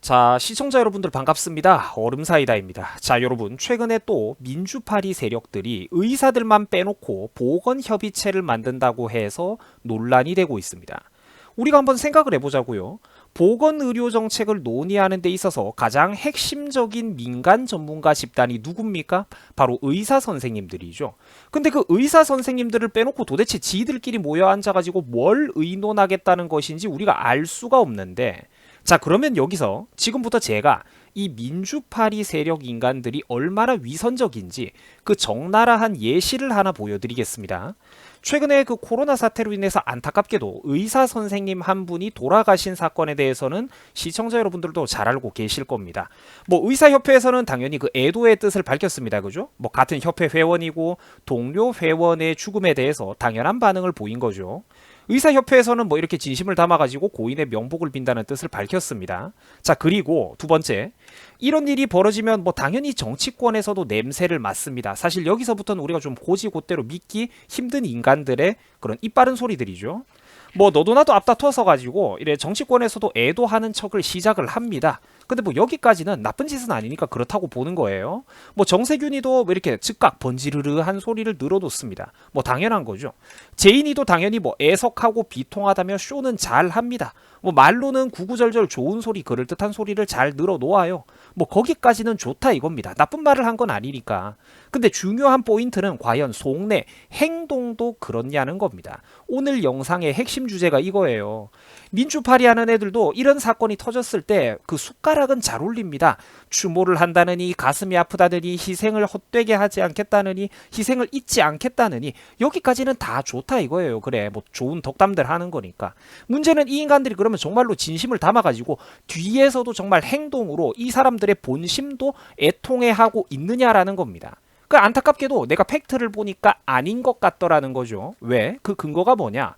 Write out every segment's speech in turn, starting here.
자, 시청자 여러분들 반갑습니다. 얼음사이다입니다. 자, 여러분, 최근에 또 민주파리 세력들이 의사들만 빼놓고 보건협의체를 만든다고 해서 논란이 되고 있습니다. 우리가 한번 생각을 해보자고요. 보건의료정책을 논의하는 데 있어서 가장 핵심적인 민간 전문가 집단이 누굽니까? 바로 의사 선생님들이죠. 근데 그 의사 선생님들을 빼놓고 도대체 지들끼리 모여 앉아가지고 뭘 의논하겠다는 것인지 우리가 알 수가 없는데, 자, 그러면 여기서 지금부터 제가 이 민주파리 세력 인간들이 얼마나 위선적인지 그 적나라한 예시를 하나 보여드리겠습니다. 최근에 그 코로나 사태로 인해서 안타깝게도 의사 선생님 한 분이 돌아가신 사건에 대해서는 시청자 여러분들도 잘 알고 계실 겁니다. 뭐 의사협회에서는 당연히 그 애도의 뜻을 밝혔습니다. 그죠? 뭐 같은 협회 회원이고 동료 회원의 죽음에 대해서 당연한 반응을 보인 거죠. 의사협회에서는 뭐 이렇게 진심을 담아가지고 고인의 명복을 빈다는 뜻을 밝혔습니다. 자, 그리고 두 번째, 이런 일이 벌어지면 뭐 당연히 정치권에서도 냄새를 맡습니다. 사실 여기서부터는 우리가 좀 고지고대로 믿기 힘든 인간들의 그런 이빠른 소리들이죠. 뭐 너도 나도 앞다퉈서 가지고 이래 정치권에서도 애도하는 척을 시작을 합니다. 근데 뭐 여기까지는 나쁜 짓은 아니니까 그렇다고 보는 거예요. 뭐 정세균이도 뭐 이렇게 즉각 번지르르한 소리를 늘어놓습니다. 뭐 당연한 거죠. 제인이도 당연히 뭐 애석하고 비통하다며 쇼는 잘 합니다. 뭐 말로는 구구절절 좋은 소리, 그럴듯한 소리를 잘 늘어놓아요. 뭐 거기까지는 좋다 이겁니다. 나쁜 말을 한 건 아니니까. 근데 중요한 포인트는 과연 속내 행동도 그렇냐는 겁니다. 오늘 영상의 핵심 주제가 이거예요. 민주파리 하는 애들도 이런 사건이 터졌을 때 그 숟가락은 잘 올립니다. 추모를 한다느니, 가슴이 아프다느니, 희생을 헛되게 하지 않겠다느니, 희생을 잊지 않겠다느니, 여기까지는 다 좋다 이거예요. 그래, 뭐 좋은 덕담들 하는 거니까. 문제는 이 인간들이 그러면 정말로 진심을 담아가지고 뒤에서도 정말 행동으로 이 사람들의 본심도 애통해하고 있느냐라는 겁니다. 그 안타깝게도 내가 팩트를 보니까 아닌 것 같더라는 거죠. 왜? 그 근거가 뭐냐?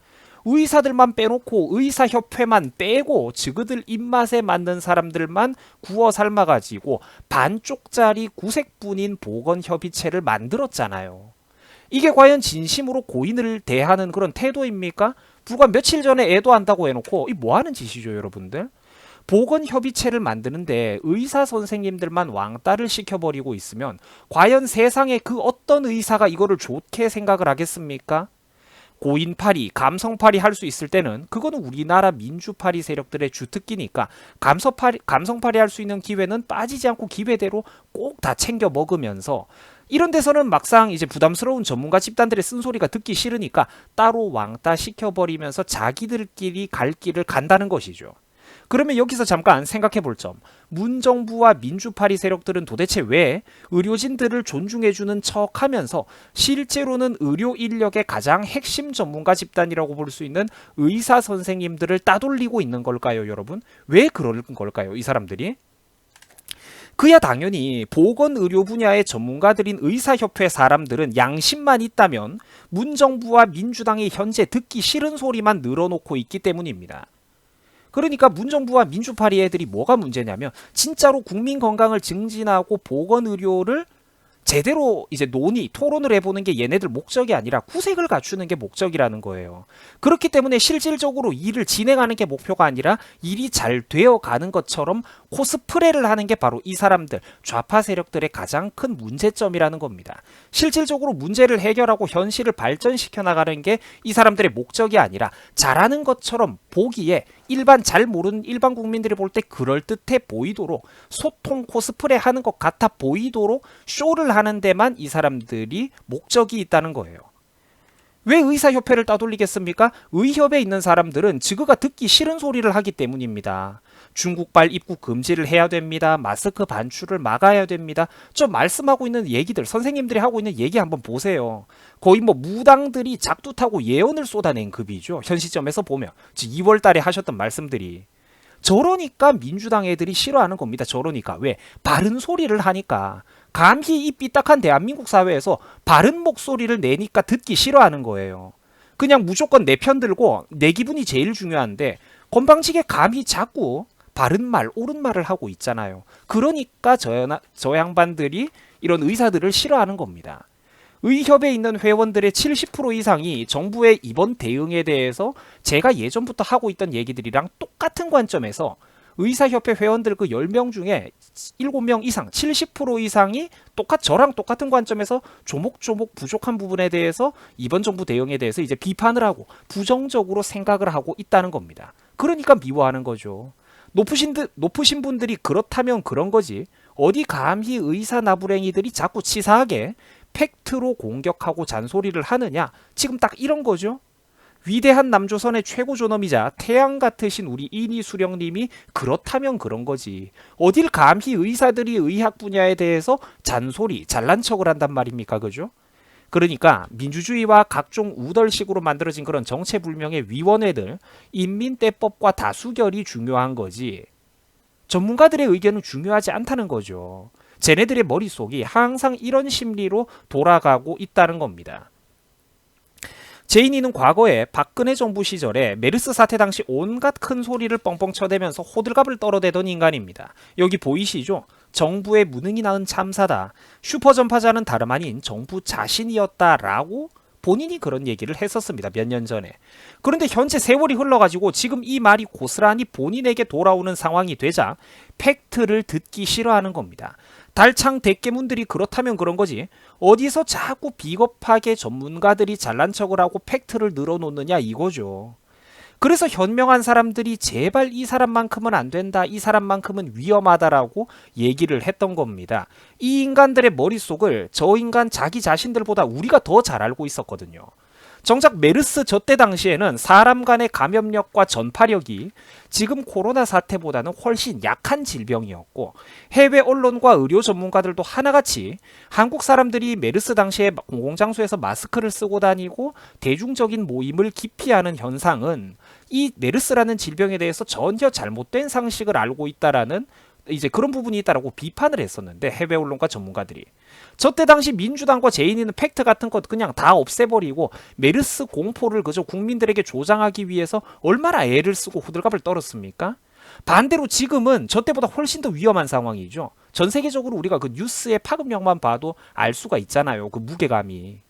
의사들만 빼놓고 의사협회만 빼고 지그들 입맛에 맞는 사람들만 구워 삶아가지고 반쪽짜리 구색분인 보건협의체를 만들었잖아요. 이게 과연 진심으로 고인을 대하는 그런 태도입니까? 불과 며칠 전에 애도한다고 해놓고 이 뭐하는 짓이죠, 여러분들? 보건협의체를 만드는데 의사 선생님들만 왕따를 시켜버리고 있으면 과연 세상에 그 어떤 의사가 이거를 좋게 생각을 하겠습니까? 고인파리, 감성파리 할 수 있을 때는 그거는 우리나라 민주파리 세력들의 주특기니까 감성파리 할 수 있는 기회는 빠지지 않고 기회대로 꼭 다 챙겨 먹으면서, 이런 데서는 막상 이제 부담스러운 전문가 집단들의 쓴소리가 듣기 싫으니까 따로 왕따 시켜버리면서 자기들끼리 갈 길을 간다는 것이죠. 그러면 여기서 잠깐 생각해 볼 점. 문정부와 민주파리 세력들은 도대체 왜 의료진들을 존중해주는 척 하면서 실제로는 의료 인력의 가장 핵심 전문가 집단이라고 볼 수 있는 의사 선생님들을 따돌리고 있는 걸까요, 여러분? 왜 그럴 걸까요, 이 사람들이? 그야 당연히 보건의료 분야의 전문가들인 의사협회 사람들은 양심만 있다면 문정부와 민주당이 현재 듣기 싫은 소리만 늘어놓고 있기 때문입니다. 그러니까 문정부와 민주파리 애들이 뭐가 문제냐면 진짜로 국민 건강을 증진하고 보건의료를 제대로 이제 토론을 해보는 게 얘네들 목적이 아니라 구색을 갖추는 게 목적이라는 거예요. 그렇기 때문에 실질적으로 일을 진행하는 게 목표가 아니라 일이 잘 되어가는 것처럼 코스프레를 하는 게 바로 이 사람들, 좌파 세력들의 가장 큰 문제점이라는 겁니다. 실질적으로 문제를 해결하고 현실을 발전시켜 나가는 게 이 사람들의 목적이 아니라 잘하는 것처럼 보기에 잘 모르는 일반 국민들이 볼 때 그럴듯해 보이도록, 소통 코스프레 하는 것 같아 보이도록 쇼를 하는 데만 이 사람들이 목적이 있다는 거예요. 왜 의사협회를 따돌리겠습니까? 의협에 있는 사람들은 지그가 듣기 싫은 소리를 하기 때문입니다. 중국발 입국 금지를 해야 됩니다. 마스크 반출을 막아야 됩니다. 좀 말씀하고 있는 얘기들, 선생님들이 하고 있는 얘기 한번 보세요. 거의 뭐 무당들이 작두타고 예언을 쏟아낸 급이죠. 현 시점에서 보면 2월 달에 하셨던 말씀들이. 저러니까 민주당 애들이 싫어하는 겁니다. 저러니까. 왜? 바른 소리를 하니까. 감히 이 삐딱한 대한민국 사회에서 바른 목소리를 내니까 듣기 싫어하는 거예요. 그냥 무조건 내 편 들고 내 기분이 제일 중요한데 건방지게 감히 자꾸 바른 말, 옳은 말을 하고 있잖아요. 그러니까 저 양반들이 이런 의사들을 싫어하는 겁니다. 의협에 있는 회원들의 70% 이상이 정부의 이번 대응에 대해서 제가 예전부터 하고 있던 얘기들이랑 똑같은 관점에서 의사협회 회원들 그 10명 중에 7명 이상, 70% 이상이 저랑 똑같은 관점에서 조목조목 부족한 부분에 대해서 이번 정부 대응에 대해서 이제 비판을 하고 부정적으로 생각을 하고 있다는 겁니다. 그러니까 미워하는 거죠. 높으신 분들이 그렇다면 그런 거지. 어디 감히 의사 나부랭이들이 자꾸 치사하게 팩트로 공격하고 잔소리를 하느냐. 지금 딱 이런 거죠. 위대한 남조선의 최고 존엄이자 태양 같으신 우리 이니수령님이 그렇다면 그런 거지. 어딜 감히 의사들이 의학 분야에 대해서 잔소리, 잘난 척을 한단 말입니까? 그죠? 그러니까 민주주의와 각종 우덜식으로 만들어진 그런 정체불명의 위원회들, 인민대법과 다수결이 중요한 거지. 전문가들의 의견은 중요하지 않다는 거죠. 쟤네들의 머릿속이 항상 이런 심리로 돌아가고 있다는 겁니다. 제인이는 과거에 박근혜 정부 시절에 메르스 사태 당시 온갖 큰 소리를 뻥뻥 쳐대면서 호들갑을 떨어대던 인간입니다. 여기 보이시죠? 정부의 무능이 낳은 참사다. 슈퍼전파자는 다름 아닌 정부 자신이었다라고 본인이 그런 얘기를 했었습니다. 몇 년 전에. 그런데 현재 세월이 흘러가지고 지금 이 말이 고스란히 본인에게 돌아오는 상황이 되자 팩트를 듣기 싫어하는 겁니다. 달창 대깨문들이 그렇다면 그런 거지. 어디서 자꾸 비겁하게 전문가들이 잘난 척을 하고 팩트를 늘어놓느냐 이거죠. 그래서 현명한 사람들이 제발 이 사람만큼은 안 된다, 이 사람만큼은 위험하다라고 얘기를 했던 겁니다. 이 인간들의 머릿속을 저 인간 자기 자신들보다 우리가 더 잘 알고 있었거든요. 정작 메르스 저때 당시에는 사람 간의 감염력과 전파력이 지금 코로나 사태보다는 훨씬 약한 질병이었고, 해외 언론과 의료 전문가들도 하나같이 한국 사람들이 메르스 당시에 공공장소에서 마스크를 쓰고 다니고 대중적인 모임을 기피하는 현상은 이 메르스라는 질병에 대해서 전혀 잘못된 상식을 알고 있다라는 이제 그런 부분이 있다라고 비판을 했었는데, 해외 언론과 전문가들이 저때 당시 민주당과 제인이는 팩트 같은 것 그냥 다 없애버리고 메르스 공포를 그저 국민들에게 조장하기 위해서 얼마나 애를 쓰고 호들갑을 떨었습니까? 반대로 지금은 저때보다 훨씬 더 위험한 상황이죠. 전 세계적으로 우리가 그 뉴스의 파급력만 봐도 알 수가 있잖아요. 그 무게감이.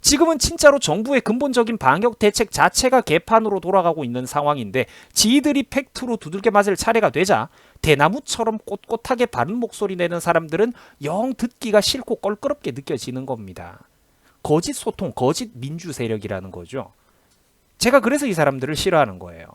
지금은 진짜로 정부의 근본적인 방역 대책 자체가 개판으로 돌아가고 있는 상황인데, 지들이 팩트로 두들겨 맞을 차례가 되자 대나무처럼 꼿꼿하게 바른 목소리 내는 사람들은 영 듣기가 싫고 껄끄럽게 느껴지는 겁니다. 거짓 소통, 거짓 민주 세력이라는 거죠. 제가 그래서 이 사람들을 싫어하는 거예요.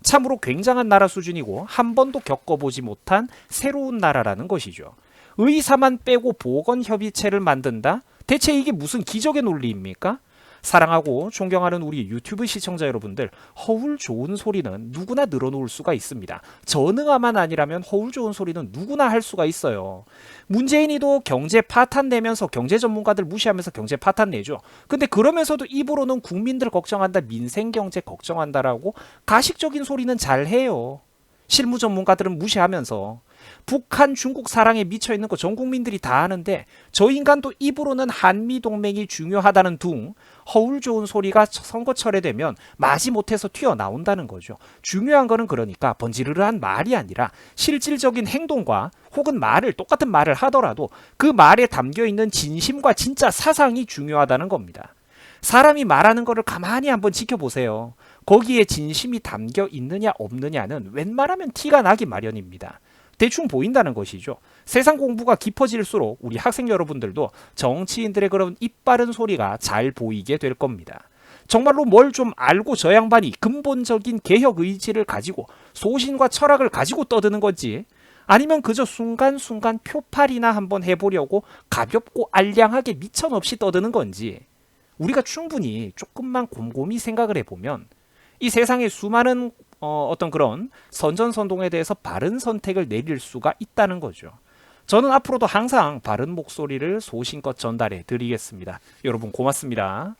참으로 굉장한 나라 수준이고 한 번도 겪어보지 못한 새로운 나라라는 것이죠. 의사만 빼고 보건협의체를 만든다? 대체 이게 무슨 기적의 논리입니까? 사랑하고 존경하는 우리 유튜브 시청자 여러분들, 허울 좋은 소리는 누구나 늘어놓을 수가 있습니다. 전응아만 아니라면 허울 좋은 소리는 누구나 할 수가 있어요. 문재인이도 경제 파탄 내면서 경제 전문가들 무시하면서 경제 파탄 내죠. 근데 그러면서도 입으로는 국민들 걱정한다, 민생 경제 걱정한다라고 가식적인 소리는 잘해요. 실무 전문가들은 무시하면서. 북한, 중국 사랑에 미쳐있는 거 전 국민들이 다 아는데 저 인간도 입으로는 한미동맹이 중요하다는 둥 허울 좋은 소리가 선거철에 되면 마지못해서 튀어나온다는 거죠. 중요한 거는 그러니까 번지르르한 말이 아니라 실질적인 행동과 혹은 똑같은 말을 하더라도 그 말에 담겨있는 진심과 진짜 사상이 중요하다는 겁니다. 사람이 말하는 거를 가만히 한번 지켜보세요. 거기에 진심이 담겨 있느냐 없느냐는 웬만하면 티가 나기 마련입니다. 대충 보인다는 것이죠. 세상 공부가 깊어질수록 우리 학생 여러분들도 정치인들의 그런 입바른 소리가 잘 보이게 될 겁니다. 정말로 뭘 좀 알고 저 양반이 근본적인 개혁 의지를 가지고 소신과 철학을 가지고 떠드는 건지, 아니면 그저 순간순간 표팔이나 한번 해보려고 가볍고 알량하게 미천 없이 떠드는 건지, 우리가 충분히 조금만 곰곰이 생각을 해보면 이 세상의 수많은 어떤 그런 선전선동에 대해서 바른 선택을 내릴 수가 있다는 거죠. 저는 앞으로도 항상 바른 목소리를 소신껏 전달해 드리겠습니다. 여러분 고맙습니다.